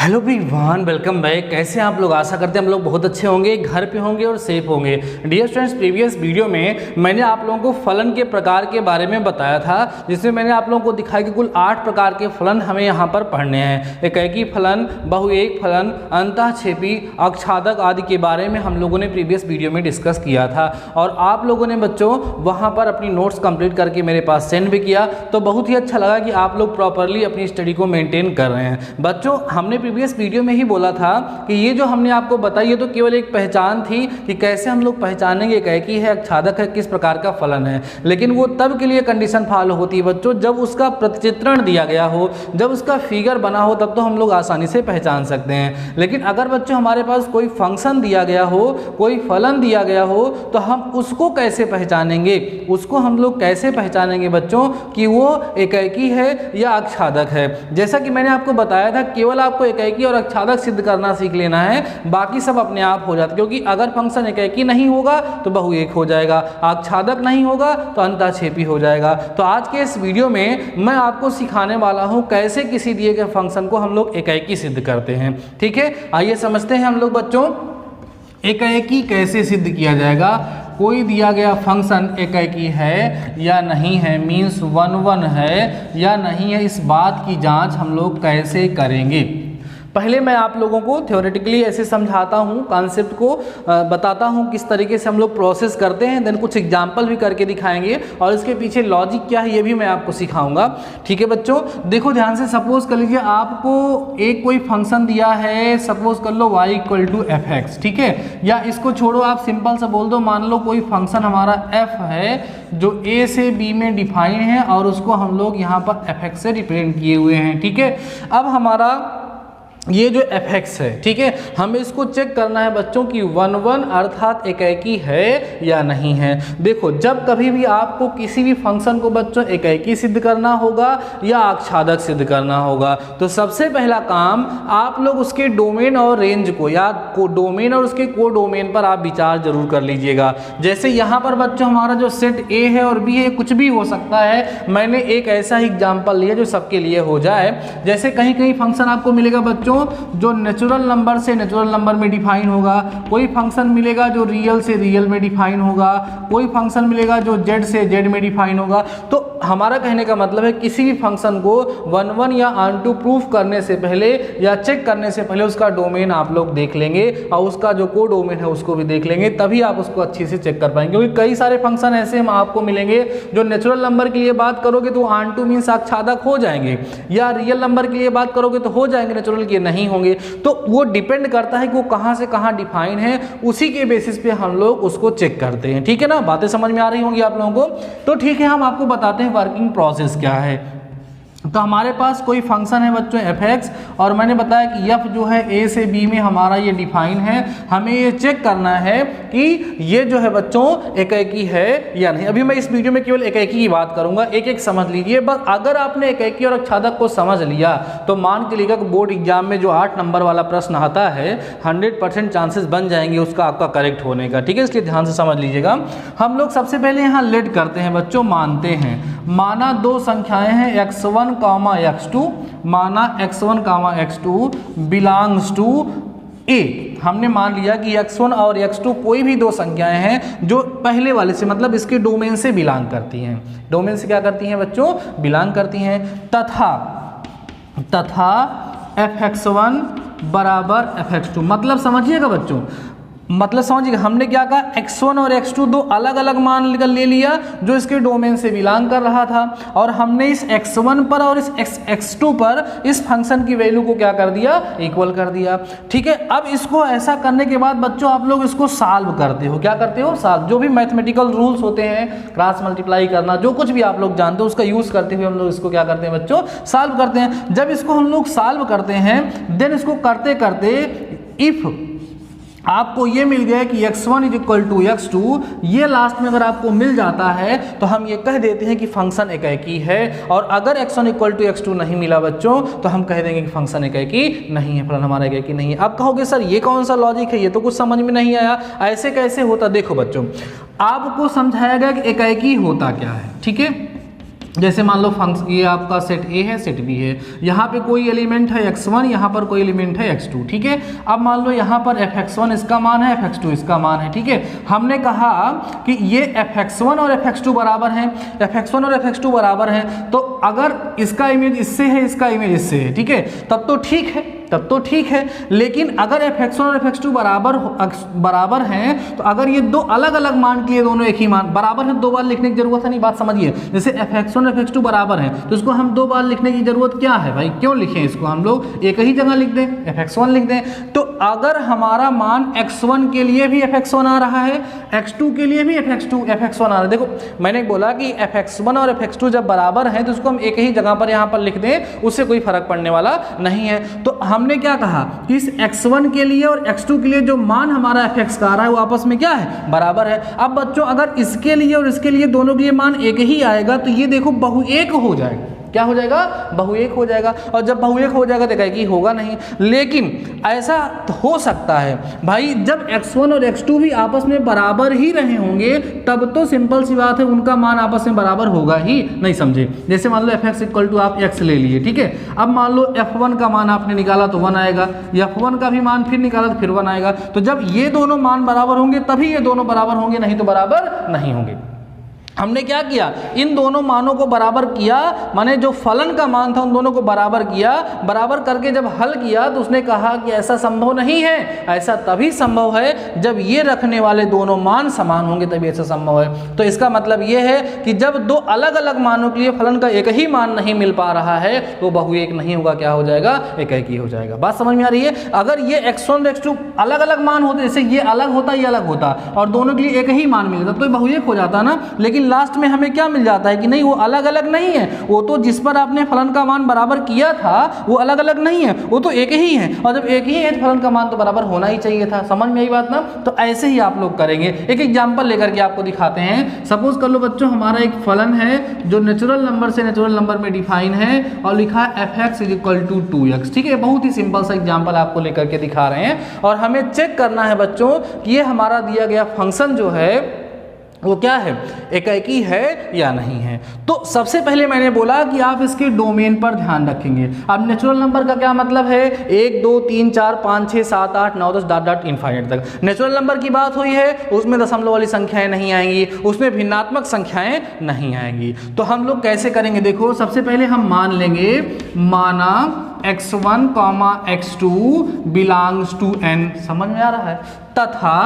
Hello everyone, welcome back. कैसे हैं आप लोग? आशा करते हैं हम लोग बहुत अच्छे होंगे, घर पे होंगे और सेफ होंगे। डियर स्टूडेंट्स, प्रीवियस वीडियो में मैंने आप लोगों को फलन के प्रकार के बारे में बताया था, जिसमें मैंने आप लोगों को दिखाया कि कुल 8 प्रकार के फलन हमें यहाँ पर पढ़ने हैं। एकैकी फलन, बहुएक फलन, अंतःक्षेपी, अक्षादक आदि के बारे में हम लोगों ने प्रीवियस वीडियो में डिस्कस किया था और आप लोगों ने बच्चों वहाँ पर अपनी नोट्स कंप्लीट करके मेरे पास सेंड भी किया। तो बहुत ही अच्छा लगा कि आप लोग प्रॉपरली अपनी स्टडी को मेंटेन कर रहे हैं। बच्चों, हमने प्रीवियस वीडियो में ही बोला था कि ये जो हमने आपको बताई है तो केवल एक पहचान थी कि कैसे हम लोग पहचानेंगे एकैकी है, अक्षादक है, किस प्रकार का फलन है। लेकिन वो तब के लिए कंडीशन फॉलो होती है बच्चों जब उसका प्रतिचित्रण दिया गया हो, जब उसका फिगर बना हो, तब तो हम लोग आसानी से पहचान सकते हैं। लेकिन अगर बच्चों हमारे पास कोई फंक्शन दिया गया हो, कोई फलन दिया गया हो, तो हम उसको कैसे पहचानेंगे? उसको हम लोग कैसे पहचानेंगे बच्चों कि वो एकैकी है या अक्षादक है? जैसा कि मैंने आपको बताया था, केवल आपको एकैकी और अक्षादक सिद्ध करना सीख लेना है, बाकी सब अपने आप हो जाता है। क्योंकि अगर फंक्शन एकैकी नहीं होगा तो बहुएक हो जाएगा, अक्षादक नहीं होगा तो अंतःक्षेपी हो जाएगा। तो आज के इस वीडियो में मैं आपको सिखाने वाला हूं कैसे किसी दिए गए फंक्शन को हम लोग एकैकी सिद्ध करते हैं। ठीक है, आइए समझते हैं हम लोग बच्चों एकैकी कैसे सिद्ध किया जाएगा। कोई दिया गया फंक्शन एकैकी है या नहीं है, मीन्स 1 है या नहीं है, इस बात की जांच हम लोग कैसे करेंगे? पहले मैं आप लोगों को थ्योरेटिकली ऐसे समझाता हूँ, कॉन्सेप्ट को बताता हूँ किस तरीके से हम लोग प्रोसेस करते हैं, देन कुछ एग्जाम्पल भी करके दिखाएंगे और इसके पीछे लॉजिक क्या है ये भी मैं आपको सिखाऊंगा। ठीक है बच्चों, देखो ध्यान से। सपोज कर लीजिए आपको एक कोई फंक्शन दिया है, सपोज कर लो y = fx। ठीक है, या इसको छोड़ो, आप सिंपल सा बोल दो, मान लो कोई फंक्शन हमारा f है जो a से b में डिफाइन है और उसको हम लोग यहाँ पर fx से रिप्रेजेंट किए हुए हैं। ठीक है, अब हमारा ये जो fx है, ठीक है, हमें इसको चेक करना है बच्चों की 1 अर्थात एकैकी है या नहीं है। देखो, जब कभी भी आपको किसी भी फंक्शन को बच्चों एकैकी सिद्ध करना होगा या अक्षादक सिद्ध करना होगा, तो सबसे पहला काम आप लोग उसके डोमेन और रेंज को, या डोमेन और उसके को डोमेन पर आप विचार जरूर कर लीजिएगा। जैसे यहाँ पर बच्चों हमारा जो सेट A है और B है, कुछ भी हो सकता है। मैंने एक ऐसा ही एग्जाम्पल लिया जो सबके लिए हो जाए। जैसे कहीं कहीं फंक्शन आपको मिलेगा बच्चों जो नेचुरल नंबर से नेचुरल नंबर में डिफाइन होगा, कोई फंक्शन मिलेगा जो रियल से रियल में डिफाइन होगा, कोई फंक्शन मिलेगा जो जेड से जेड में डिफाइन होगा। तो हमारा कहने का मतलब है किसी भी फंक्शन को 1 या ऑन2 प्रूफ करने से पहले या चेक करने से पहले उसका डोमेन आप लोग देख लेंगे और उसका जो को डोमेन है उसको भी देख लेंगे, तभी आप उसको अच्छे से चेक कर पाएंगे। क्योंकि कई सारे फंक्शन ऐसे हम आपको मिलेंगे जो नेचुरल नंबर के लिए बात करोगे तो ऑन2 मीन्स अक्षादक हो जाएंगे, या रियल नंबर के लिए बात करोगे तो हो जाएंगे, नेचुरल के नहीं होंगे। तो वो डिपेंड करता है कि वो कहां से कहां डिफाइन है, उसी के बेसिस पे हम लोग उसको चेक करते हैं। ठीक है ना, बातें समझ में आ रही होंगी आप लोगों को? तो ठीक है, हम आपको बताते हैं वर्किंग प्रोसेस क्या है। तो हमारे पास कोई फंक्शन है बच्चों fx और मैंने बताया कि f जो है a से b में हमारा ये डिफाइन है। हमें ये चेक करना है कि ये जो है बच्चों एकैकी है या नहीं। अभी मैं इस वीडियो में केवल एकैकी की बात करूंगा, एक एक समझ लीजिए बस। अगर आपने एकैकी और अक्षादक को समझ लिया तो मान के लिए बोर्ड एग्जाम में जो 8 नंबर वाला प्रश्न आता है 100% चांसेस बन जाएंगे उसका आपका करेक्ट होने का। ठीक है, इसलिए ध्यान से समझ लीजिएगा। हम लोग सबसे पहले यहाँ लेट करते हैं बच्चों, मानते हैं, माना 2 संख्याएं हैं x1, x2, माना x1, x2 belongs to A। हमने मान लिया कि x1 और x2 कोई भी 2 संख्याएं हैं जो पहले वाले से, मतलब इसके डोमेन से बिलोंग करती हैं। डोमेन से क्या करती हैं बच्चों? बिलोंग करती हैं। तथा fx1 बराबर fx2, मतलब समझिएगा बच्चों, मतलब समझिएगा, हमने क्या कहा, x1 और x2 2 अलग अलग मान ले लिया जो इसके डोमेन से बिलोंग कर रहा था, और हमने इस x1 पर और इस x2 पर इस फंक्शन की वैल्यू को क्या कर दिया, इक्वल कर दिया। ठीक है, अब इसको ऐसा करने के बाद बच्चों आप लोग इसको सॉल्व करते हो। क्या करते हो? सॉल्व। जो भी मैथमेटिकल रूल्स होते हैं, क्रॉस मल्टीप्लाई करना, जो कुछ भी आप लोग जानते हो उसका यूज करते हुए हम लोग इसको क्या करते हैं बच्चों, सॉल्व करते हैं। जब इसको हम लोग सॉल्व करते हैं, देन इसको करते करते इफ आपको ये मिल गया कि x1 = x2, ये लास्ट में अगर आपको मिल जाता है तो हम ये कह देते हैं कि फंक्शन एकैकी है। और अगर x1 = x2 नहीं मिला बच्चों तो हम कह देंगे कि फंक्शन एकैकी नहीं है, फलन हमारा एकैकी नहीं है। अब कहोगे सर ये कौन सा लॉजिक है, ये तो कुछ समझ में नहीं आया, ऐसे कैसे होता? देखो बच्चों, आपको समझाया गया कि एकैकी होता क्या है। ठीक है, जैसे मान लो फंक्शन ये आपका सेट ए है, सेट बी है, यहाँ पे कोई एलिमेंट है x1, यहाँ पर कोई एलिमेंट है x2, ठीक है। अब मान लो यहाँ पर fx1 इसका मान है, fx2 इसका मान है, ठीक है। हमने कहा कि ये fx1 और fx2 बराबर हैं, fx1 और fx2 बराबर हैं, तो अगर इसका इमेज इससे है, इसका इमेज इससे है, ठीक है, तब तो ठीक है, तब तो ठीक है। लेकिन अगर fx1 और fx2 बराबर हैं, तो अगर ये दो अलग अलग मान के लिए दोनों एक ही मान बराबर है, दो बार लिखने की जरूरत है नहीं, बात समझिए। जैसे fx1 और fx2 बराबर हैं, तो इसको हम दो बार लिखने की जरूरत क्या है भाई, क्यों लिखें इसको, हम लोग एक ही जगह लिख दें, fx1 लिख दें। तो अगर हमारा मान x1 के लिए भी fx1 आ रहा है, x2 के लिए भी fx1 आ रहा है, देखो मैंने बोला कि fx1 और fx2 जब बराबर हैं तो उसको हम एक ही जगह पर यहाँ पर लिख दें, उससे कोई फर्क पड़ने वाला नहीं है। तो हमने क्या कहा कि इस x1 के लिए और x2 के लिए जो मान हमारा fx का आ रहा है वो आपस में क्या है, बराबर है। अब बच्चों अगर इसके लिए और इसके लिए दोनों के लिए मान एक ही आएगा तो ये देखो बहुएक हो जाएगा, क्या हो जाएगा, बहुएक हो जाएगा। और जब बहुएक हो जाएगा तो कहेगी होगा नहीं, लेकिन ऐसा तो हो सकता है भाई जब x1 और x2 भी आपस में बराबर ही रहे होंगे, तब तो सिंपल सी बात है उनका मान आपस में बराबर होगा ही, नहीं समझे। जैसे मान लो fx इक्वल टू आप x ले लिए, ठीक है। अब मान लो f1 का मान आपने निकाला तो 1 आएगा, f1 का भी मान फिर निकाला तो फिर 1 आएगा। तो जब ये दोनों मान बराबर होंगे तभी ये दोनों बराबर होंगे, नहीं तो बराबर नहीं होंगे। हमने क्या किया, इन दोनों मानों को बराबर किया, माने जो फलन का मान था उन दोनों को बराबर किया, बराबर करके जब हल किया तो उसने कहा कि ऐसा संभव नहीं है, ऐसा तभी संभव है जब ये रखने वाले दोनों मान समान होंगे, तभी ऐसा संभव है। तो इसका मतलब ये है कि जब दो अलग अलग मानों के लिए फलन का एक ही मान नहीं मिल पा रहा है तो बहुएक नहीं होगा, क्या हो जाएगा, एकाकी हो जाएगा। बात समझ में आ रही है। अगर ये x1 x2 अलग अलग मान होते, जैसे ये अलग होता ये अलग होता और दोनों के लिए एक ही मान मिलता तो बहुएक हो जाता ना, लेकिन लास्ट में हमें क्या मिल जाता है कि नहीं वो अलग अलग नहीं है, वो तो जिस पर आपने फलन का मान बराबर किया था वो अलग अलग नहीं है, वो तो एक ही है, और जब एक ही है तो फलन का मान तो बराबर होना ही चाहिए था। समझ में आई बात ना। तो ऐसे ही आप लोग करेंगे। एक एग्जांपल लेकर के आपको दिखाते हैं। सपोज कर लो बच्चों हमारा एक फलन है जो नेचुरल नंबर से नेचुरल नंबर में डिफाइन है और लिखा है fx is equal to 2x, ठीक है। बहुत ही सिंपल सा एग्जाम्पल आपको लेकर के दिखा रहे हैं और हमें चेक करना है बच्चों कि ये हमारा दिया गया फंक्शन जो है वो क्या है, एकाकी है या नहीं है। तो सबसे पहले मैंने बोला कि आप इसके डोमेन पर ध्यान रखेंगे। अब नेचुरल नंबर का क्या मतलब है, 1 2 3 4 5 6 7 8 9 10 डॉट डॉट इनफाइनाइट तक नेचुरल नंबर की बात हुई है, उसमें दशमलव वाली संख्याएं नहीं आएंगी, उसमें भिन्नात्मक संख्याएं नहीं आएंगी। तो हम लोग कैसे करेंगे, देखो सबसे पहले हम मान लेंगे, माना x1, x2 belongs to n, समझ में आ रहा है, तथा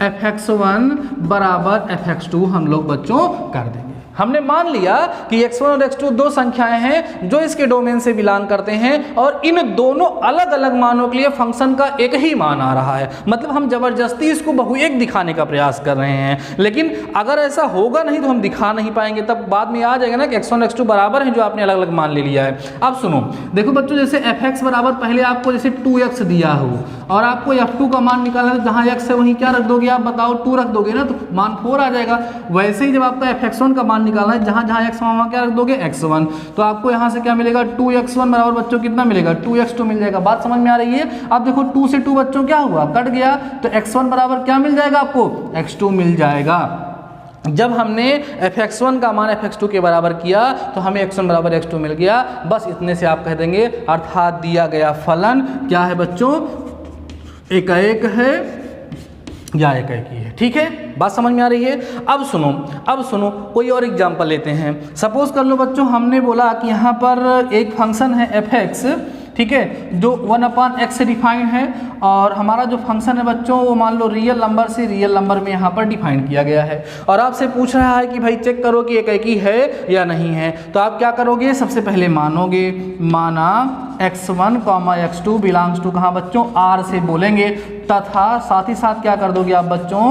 fx1 बराबर fx2 हम लोग बच्चों कर देंगे। हमने मान लिया कि x1 और x2 दो संख्याएं हैं जो इसके डोमेन से बिलोंग करते हैं और इन दोनों अलग अलग मानों के लिए फंक्शन का एक ही मान आ रहा है। मतलब हम जबरदस्ती इसको बहुएक दिखाने का प्रयास कर रहे हैं, लेकिन अगर ऐसा होगा नहीं तो हम दिखा नहीं पाएंगे, तब बाद में आ जाएगा ना कि x1 x2 बराबर हैं जो आपने अलग अलग मान ले लिया है। अब सुनो, देखो बच्चों जैसे fx बराबर पहले आपको जैसे 2x दिया हो और आपको f2 का मान निकालना है, जहाँ x है वहीं क्या रख दोगे आप बताओ, 2 रख दोगे ना, तो मान 4 आ जाएगा। वैसे ही जब आपका fx1 का मान निकालना है, जहां जहां x वहां क्या रख दोगे, x1, तो आपको यहां से क्या मिलेगा, 2x1 बराबर बच्चों कितना मिलेगा, 2x2 मिल जाएगा। बात समझ में आ रही है। अब देखो 2 से 2 बच्चों क्या हुआ, कट गया, तो x1 बराबर क्या मिल जाएगा आपको, x2 मिल जाएगा। जब हमने fx1 का मान fx2 के बराबर किया तो हमें x1 बराबर x2 मिल गया। बस इतने से आप कह देंगे, अर्थात दिया गया फलन क्या है बच्चों, एकाएक है या एकाकी है। ठीक है, बात समझ में आ रही है। अब सुनो कोई और एग्जांपल लेते हैं। सपोज कर लो बच्चों हमने बोला कि यहाँ पर एक फंक्शन है fx, ठीक है, जो 1/x से डिफाइन है और हमारा जो फंक्शन है बच्चों वो मान लो रियल नंबर से रियल नंबर में यहाँ पर डिफाइन किया गया है और आपसे पूछ रहा है कि भाई चेक करो कि एकाकी है या नहीं है। तो आप क्या करोगे, सबसे पहले मानोगे, माना x1, x2 बिलोंग्स टू कहाँ बच्चों, R से बोलेंगे, तथा साथ ही साथ क्या कर दोगे आप बच्चों,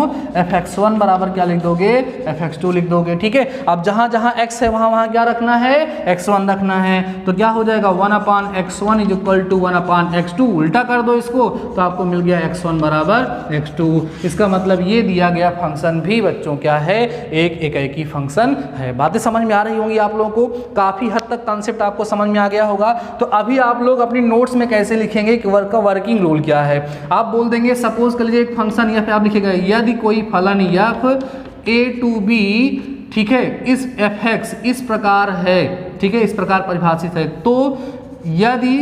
fx1 बराबर क्या लिख दोगे, fx2 लिख दोगे। ठीक है, अब जहाँ जहाँ x है वहाँ वहाँ क्या रखना है, x1 रखना है। तो क्या हो जाएगा, 1/x1 is equal to 1/x2, उल्टा कर दो इसको तो आपको मिल गया x1 बराबर x2। इसका मतलब ये दिया गया फंक्शन भी बच्चों क्या है, एक एकाकी फंक्शन है। बातें समझ में आ रही होंगी आप लोगों को, काफ़ी हद तक कॉन्सेप्ट आपको समझ में आ गया होगा। तो अभी आप लोग अपनी नोट्स में कैसे लिखेंगे कि वर्क का वर्किंग रूल क्या है, आप बोल देंगे सपोज कर लीजिए एक फंक्शन या फिर आप लिखेगा यदि कोई फलन f a to b, ठीक है, इस fx इस प्रकार है, ठीक है, इस प्रकार परिभाषित है, तो यदि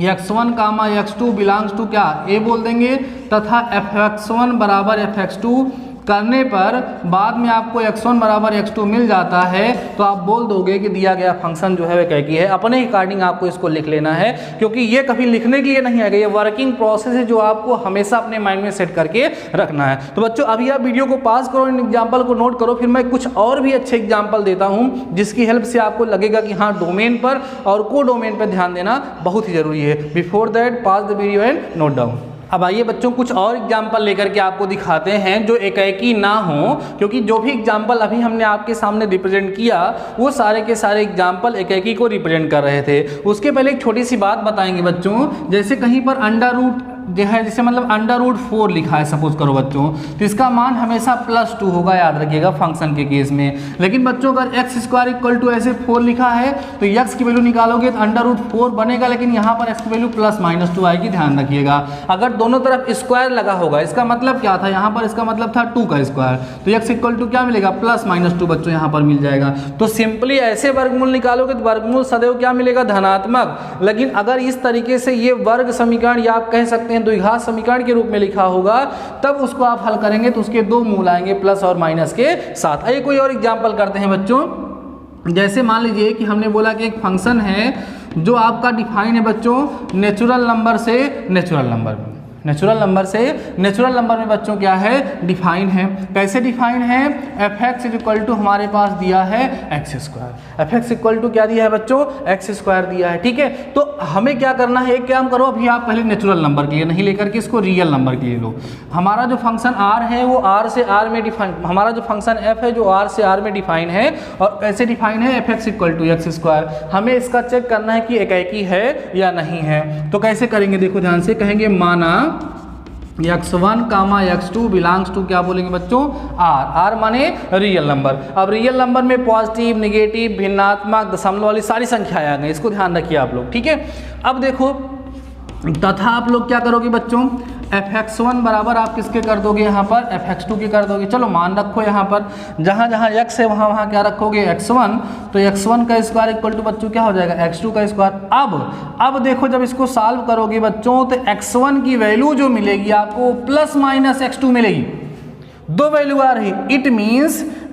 x1 comma x2 belongs to क्या a बोल देंगे, तथा fx1 बराबर fx2 करने पर बाद में आपको x1 बराबर x2 मिल जाता है, तो आप बोल दोगे कि दिया गया फंक्शन जो है वह क्या की है। अपने अकॉर्डिंग आपको इसको लिख लेना है, क्योंकि ये कभी लिखने के लिए नहीं आएगा, ये वर्किंग प्रोसेस है जो आपको हमेशा अपने माइंड में सेट करके रखना है। तो बच्चों अभी आप वीडियो को पास करो, इन एग्जाम्पल को नोट करो, फिर मैं कुछ और भी अच्छे एग्जाम्पल देता हूँ जिसकी हेल्प से आपको लगेगा कि हाँ डोमेन पर और को डोमेन पर ध्यान देना बहुत ही जरूरी है। Before that pass the video and note down. अब आइए बच्चों कुछ और एग्जाम्पल लेकर के आपको दिखाते हैं जो एकाएकी ना हो, क्योंकि जो भी एग्जाम्पल अभी हमने आपके सामने रिप्रेजेंट किया वो सारे के सारे एग्जाम्पल एकाएकी को रिप्रेजेंट कर रहे थे। उसके पहले एक छोटी सी बात बताएंगे बच्चों, जैसे कहीं पर अंडर रूट जो है, जैसे मतलब अंडर रूट 4 लिखा है सपोज करो बच्चों, तो इसका मान हमेशा +2 होगा, याद रखिएगा फंक्शन के केस में। लेकिन बच्चों अगर x² इक्वल टू ऐसे 4 लिखा है तो x की वैल्यू निकालोगे तो अंडर रूट 4 बनेगा, लेकिन यहाँ पर x की वैल्यू +-2 आएगी, ध्यान रखिएगा। अगर दोनों तरफ स्क्वायर लगा होगा, इसका मतलब क्या था, यहाँ पर इसका मतलब था 2 का स्क्वायर, तो x इक्वल टू क्या मिलेगा, +-2 बच्चों यहाँ पर मिल जाएगा। तो सिंपली ऐसे वर्गमूल निकालोगे तो वर्गमूल सदैव क्या मिलेगा, धनात्मक। लेकिन अगर इस तरीके से ये वर्ग समीकरण या आप कह सकते हैं द्विघात समीकरण के रूप में लिखा होगा, तब उसको आप हल करेंगे तो उसके दो मूल आएंगे प्लस और माइनस के साथ। आइए कोई और एग्जांपल करते हैं बच्चों। जैसे मान लीजिए कि हमने बोला कि एक फंक्शन है जो आपका डिफाइन है बच्चों नेचुरल नंबर से नेचुरल नंबर में, नेचुरल नंबर से नेचुरल नंबर में बच्चों क्या है, डिफाइन है। कैसे डिफाइन है, fx इक्वल टू हमारे पास दिया है x², fx इक्वल टू क्या दिया है बच्चों, x² दिया है, ठीक है। तो हमें क्या करना है, एक काम करो, अभी आप पहले नेचुरल नंबर के लिए नहीं लेकर के इसको रियल नंबर के लिए लो। हमारा जो फंक्शन r है वो r से r में डिफाइन, हमारा जो फंक्शन f है जो r से r में डिफाइन है, और कैसे डिफाइन है, fx इक्वल टू x²। हमें इसका चेक करना है कि एकाएकी है या नहीं है। तो कैसे करेंगे, देखो ध्यान से, कहेंगे माना x1 comma x2 belongs to क्या बोलेंगे बच्चों, r माने रियल नंबर। अब रियल नंबर में पॉजिटिव, नेगेटिव, भिन्नात्मक, दशमलव वाली सारी संख्याएं आ गई, इसको ध्यान रखिए आप लोग, ठीक है। अब देखो तथा आप लोग क्या करोगे बच्चों, fx1 बराबर आप किसके कर दोगे, यहाँ पर fx2 के कर दोगे। चलो मान रखो यहाँ पर जहाँ जहाँ x है वहाँ वहाँ क्या रखोगे, x1, तो x1 का स्क्वायर इक्वल टू बच्चों क्या हो जाएगा, x2 का स्क्वायर। अब देखो जब इसको सॉल्व करोगे बच्चों तो x1 की वैल्यू जो मिलेगी आपको +-x2 मिलेगी, दो वैल्यू आ रही। इट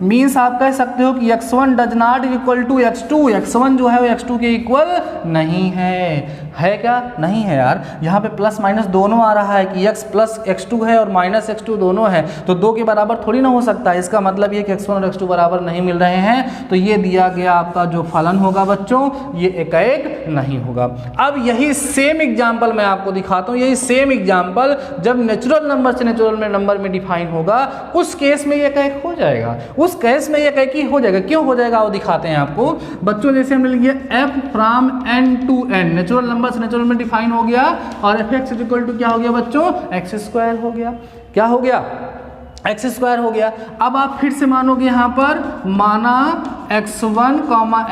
मीन्स आप कह सकते हो कि x1 does not equal to x2, x1 जो है वो x2 के इक्वल नहीं है क्या, नहीं है यार। यहाँ पे प्लस माइनस दोनों आ रहा है कि x प्लस x2 है और माइनस x2 दोनों है, तो दो के बराबर थोड़ी ना हो सकता है। इसका मतलब ये कि x1 और x2 बराबर नहीं मिल रहे हैं, तो ये दिया गया आपका जो फलन होगा बच्चों ये एकाएक नहीं होगा। अब यही सेम एग्जाम्पल मैं आपको दिखाता हूँ, यही सेम एग्जाम्पल जब नेचुरल नंबर से नेचुरल नंबर में डिफाइन होगा उस केस में ये एकाएक हो जाएगा, उस केस में ये एकाएकी हो जाएगा। क्यों हो जाएगा वो दिखाते हैं आपको बच्चों। जैसे हमने लिया f from n to n, natural number से नेचुरल में डिफाइन हो गया, और fx इक्वल टू क्या हो गया बच्चों, x² हो गया। क्या हो गया, x² हो गया। अब आप फिर से मानोगे यहाँ पर माना x1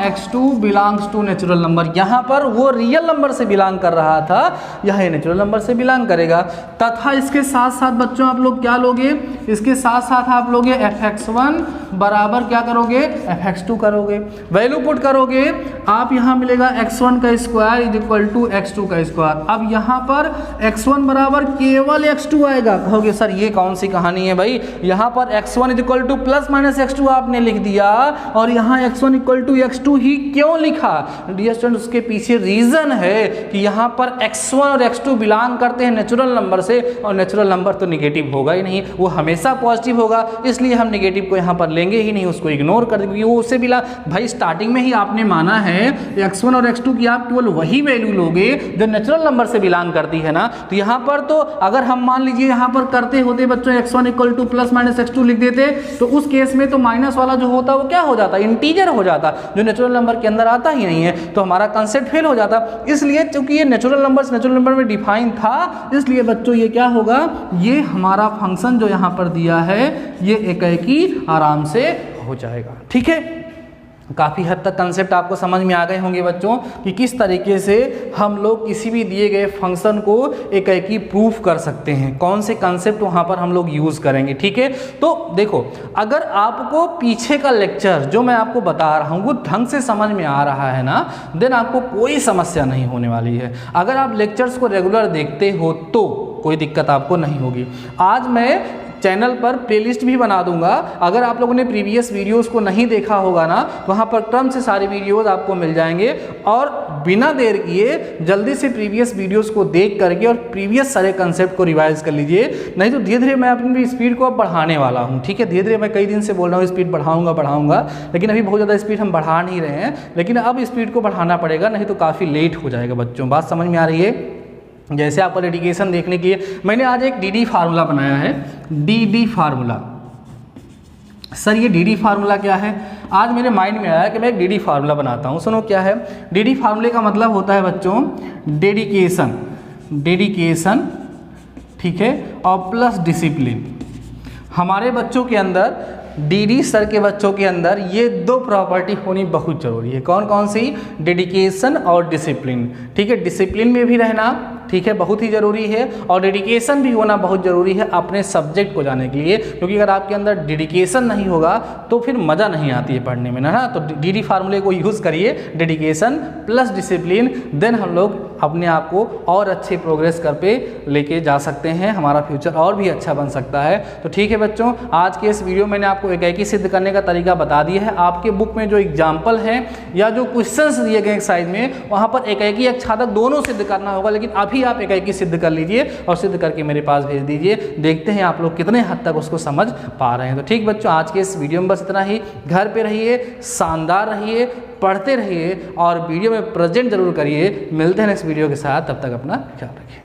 x2 belongs to natural number, यहाँ पर वो रियल नंबर से बिलोंग कर रहा था, यह नेचुरल नंबर से बिलोंग करेगा। तथा इसके साथ साथ बच्चों आप लोग क्या लोगे, इसके साथ साथ आप लोगे fx1 बराबर क्या करोगे, fx2 करोगे। वैल्यू पुट करोगे आप, यहाँ मिलेगा x1 का square is equal to x2 का स्क्वायर। अब यहाँ पर x1 बराबर केवल x2 आएगा। कहोगे सर ये कौन सी कहानी है भाई, यहाँ पर x1 is equal to +-x2 आपने लिख दिया और यहाँ x1 इक्वल टू x2 ही क्यों लिखा। डियर स्टूडेंट उसके पीछे रीजन है कि यहाँ पर x1 और x2 बिलोंग करते हैं नेचुरल नंबर से, और नेचुरल नंबर तो निगेटिव होगा ही नहीं, वो हमेशा पॉजिटिव होगा, इसलिए हम निगेटिव को यहाँ पर लेंगे ही नहीं, उसको इग्नोर कर देंगे। वो उससे भाई स्टार्टिंग में ही आपने माना है x1 और x2 की आप केवल वही वैल्यू लोगे जो नेचुरल नंबर से बिलोंग करती है ना। तो यहाँ पर तो अगर हम मान लीजिए यहाँ पर करते होते बच्चों x1 इक्वल टू +-x2 लिख देते, तो उस केस में तो माइनस वाला जो होता वो क्या हो जाता, इंटीजर हो जाता, जो नेचुरल नंबर के अंदर आता ही नहीं है, तो हमारा कंसेप्ट फेल हो जाता। इसलिए चूंकि ये नेचुरल नंबर से नेचुरल नंबर में डिफाइन था, इसलिए बच्चों ये क्या होगा, ये हमारा फंक्शन जो यहाँ पर दिया है ये एकाएकी आराम से हो जाएगा, ठीक है। काफ़ी हद तक कंसेप्ट आपको समझ में आ गए होंगे बच्चों कि किस तरीके से हम लोग किसी भी दिए गए फंक्शन को एकाएकी प्रूफ कर सकते हैं, कौन से कंसेप्ट वहाँ पर हम लोग यूज़ करेंगे। ठीक है, तो देखो अगर आपको पीछे का लेक्चर जो मैं आपको बता रहा हूँ वो ढंग से समझ में आ रहा है ना, देन आपको कोई समस्या नहीं होने वाली है। अगर आप लेक्चर्स को रेगुलर देखते हो तो कोई दिक्कत आपको नहीं होगी। आज मैं चैनल पर प्लेलिस्ट भी बना दूंगा, अगर आप लोगों ने प्रीवियस वीडियोस को नहीं देखा होगा ना, वहाँ पर क्रम से सारे वीडियोस आपको मिल जाएंगे और बिना देर किए जल्दी से प्रीवियस वीडियोस को देख करके और प्रीवियस सारे कंसेप्ट को रिवाइज कर लीजिए। नहीं तो धीरे धीरे मैं अपनी स्पीड को अब बढ़ाने वाला हूँ। ठीक है, धीरे धीरे मैं कई दिन से बोल रहा हूँ स्पीड बढ़ाऊँगा, लेकिन अभी बहुत ज़्यादा स्पीड हम बढ़ा नहीं रहे हैं, लेकिन अब स्पीड को बढ़ाना पड़ेगा, नहीं तो काफ़ी लेट हो जाएगा बच्चों। बात समझ में आ रही है? जैसे आपका डेडिकेशन देखने के लिए मैंने आज एक डीडी फार्मूला बनाया है। डीडी फार्मूला, सर ये डीडी फार्मूला क्या है? आज मेरे माइंड में आया कि मैं एक डीडी फार्मूला बनाता हूँ। सुनो क्या है डीडी फार्मूले का मतलब होता है बच्चों डेडिकेशन, डेडिकेशन, ठीक है, और प्लस डिसिप्लिन। हमारे बच्चों के अंदर, डीडी सर के बच्चों के अंदर ये दो प्रॉपर्टी होनी बहुत ज़रूरी है। कौन कौन सी? डेडिकेशन और डिसिप्लिन। ठीक है, डिसिप्लिन में भी रहना, ठीक है, बहुत ही ज़रूरी है, और डेडिकेशन भी होना बहुत ज़रूरी है अपने सब्जेक्ट को जाने के लिए, क्योंकि अगर आपके अंदर डेडिकेशन नहीं होगा तो फिर मज़ा नहीं आती है पढ़ने में ना। तो डीडी फार्मूले को यूज़ करिए, डेडिकेशन प्लस डिसिप्लिन, देन हम लोग अपने आप को और अच्छे प्रोग्रेस कर पे लेके जा सकते हैं, हमारा फ्यूचर और भी अच्छा बन सकता है। तो ठीक है बच्चों, आज के इस वीडियो में मैंने आपको एकाएकी सिद्ध करने का तरीका बता दिया है। आपके बुक में जो एग्जाम्पल है या जो क्वेश्चंस दिए गए एक्सरसाइज में, वहाँ पर एकाएकी एक छात्रक दोनों सिद्ध करना होगा, लेकिन अभी आप एकाएकी सिद्ध कर लीजिए और सिद्ध करके मेरे पास भेज दीजिए। देखते हैं आप लोग कितने हद तक उसको समझ पा रहे हैं। तो ठीक बच्चों, आज के इस वीडियो में बस इतना ही। घर पे रहिए, शानदार रहिए, पढ़ते रहिए और वीडियो में प्रेजेंट जरूर करिए। मिलते हैं नेक्स्ट वीडियो के साथ, तब तक अपना ख्याल रखिए।